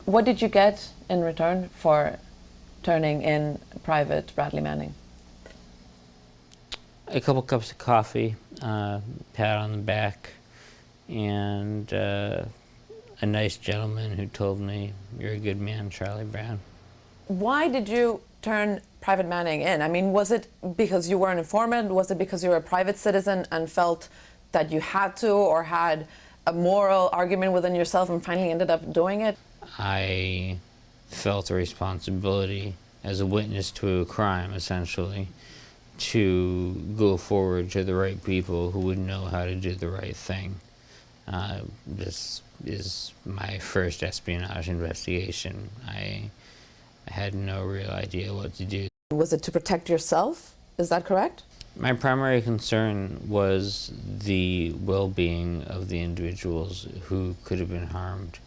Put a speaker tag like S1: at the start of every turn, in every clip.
S1: What did you get in return for turning in Private Bradley Manning?
S2: A couple cups of coffee, pat on the back, and a nice gentleman who told me, "You're a good man, Charlie Brown."
S1: Why did you turn Private Manning in? I mean, was it because you were an informant? Was it because you were a private citizen and felt that you had to, or had a moral argument within yourself and finally ended up doing it?
S2: I felt a responsibility as a witness to a crime, essentially, to go forward to the right people who would know how to do the right thing. This is my first espionage investigation. I had no real idea what to do.
S1: Was it to protect yourself? Is that correct?
S2: My primary concern was the well-being of the individuals who could have been harmed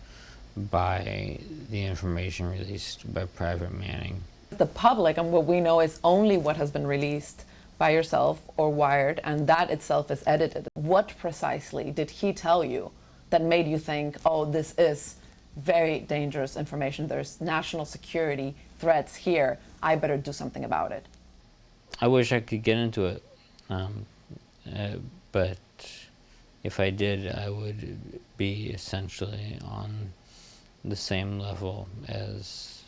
S2: by the information released by Private Manning.
S1: The public, and what we know is only what has been released by yourself or Wired, and that itself is edited. What precisely did he tell you that made you think, oh, this is very dangerous information, there's national security threats here, I better do something about it?
S2: I wish I could get into it, but if I did, I would be essentially on the same level as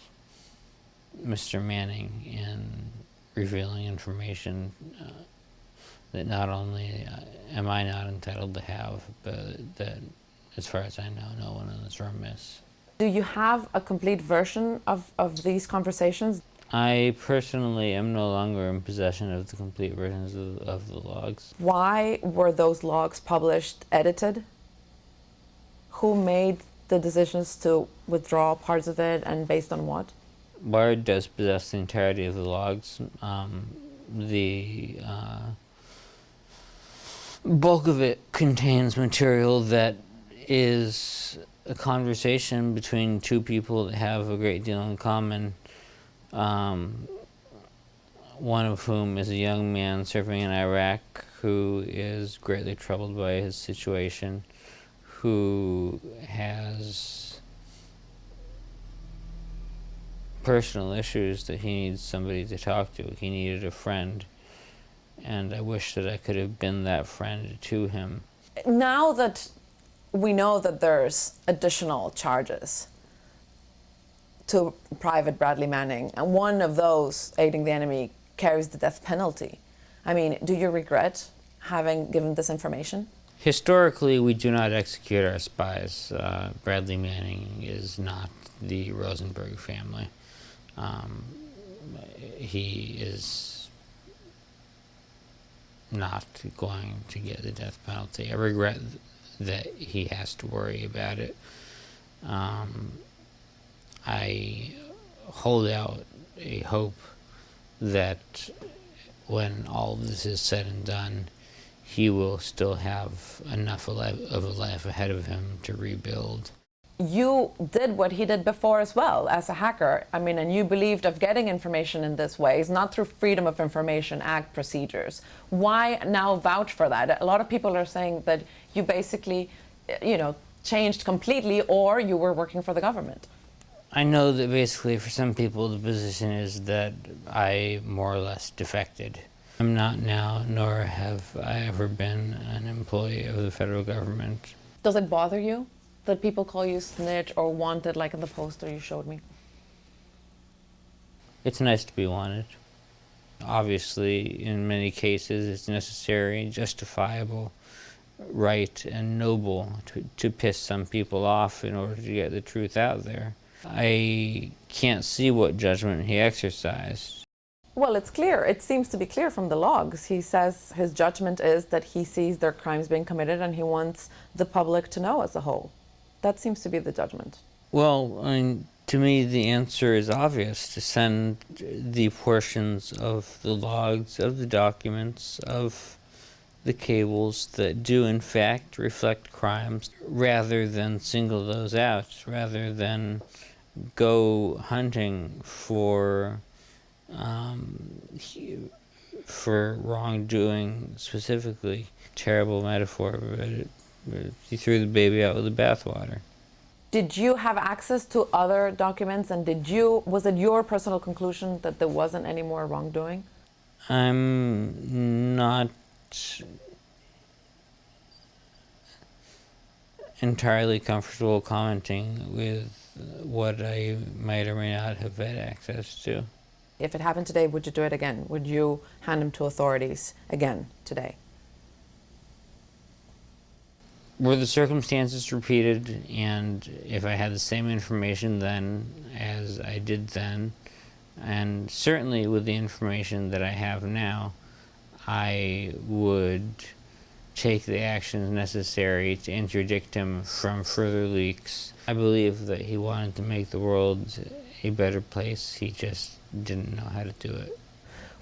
S2: Mr. Manning in revealing information that not only am I not entitled to have, but that, as far as I know, no one in this room is.
S1: Do you have a complete version of these conversations?
S2: I personally am no longer in possession of the complete versions of the logs.
S1: Why were those logs published, edited? Who made the decisions to withdraw parts of it, and based on what?
S2: Wired does possess the entirety of the logs. The bulk of it contains material that is a conversation between two people that have a great deal in common. One of whom is a young man serving in Iraq who is greatly troubled by his situation, who has personal issues that he needs somebody to talk to. He needed a friend, and I wish that I could have been that friend to him.
S1: Now that we know that there's additional charges to Private Bradley Manning, and one of those, aiding the enemy, carries the death penalty, I mean, do you regret having given this information?
S2: Historically, we do not execute our spies. Bradley Manning is not the Rosenberg family. He is not going to get the death penalty. I regret that he has to worry about it. I hold out a hope that when all of this is said and done, he will still have enough of a life ahead of him to rebuild.
S1: You did what he did before as well, as a hacker. I mean, and you believed of getting information in this way, not through Freedom of Information Act procedures. Why now vouch for that? A lot of people are saying that you basically, changed completely, or you were working for the government.
S2: I know that basically for some people the position is that I more or less defected. I'm not now, nor have I ever been an employee of the federal government.
S1: Does it bother you that people call you snitch or wanted, like in the poster you showed me?
S2: It's nice to be wanted. Obviously, in many cases, it's necessary, justifiable, right, and noble to piss some people off in order to get the truth out there. I can't see what judgment he exercised.
S1: Well, it's clear. It seems to be clear from the logs. He says his judgment is that he sees their crimes being committed and he wants the public to know as a whole. That seems to be the judgment.
S2: Well, I mean, to me the answer is obvious: to send the portions of the logs, of the documents, of the cables that do in fact reflect crimes, rather than single those out, rather than go hunting for wrongdoing specifically. Terrible metaphor, but he threw the baby out with the bathwater.
S1: Did you have access to other documents, and was it your personal conclusion that there wasn't any more wrongdoing?
S2: I'm not entirely comfortable commenting with what I might or may not have had access to.
S1: If it happened today, would you do it again? Would you hand him to authorities again today?
S2: Were the circumstances repeated, and if I had the same information then as I did then, and certainly with the information that I have now, I would take the actions necessary to interdict him from further leaks. I believe that he wanted to make the world a better place. He just didn't know how to do it.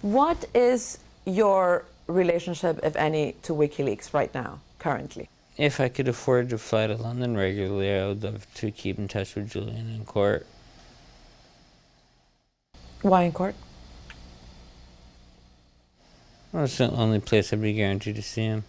S1: What is your relationship, if any, to WikiLeaks right now, currently?
S2: If I could afford to fly to London regularly, I would love to keep in touch with Julian in court.
S1: Why in court?
S2: Well, it's the only place I'd be guaranteed to see him.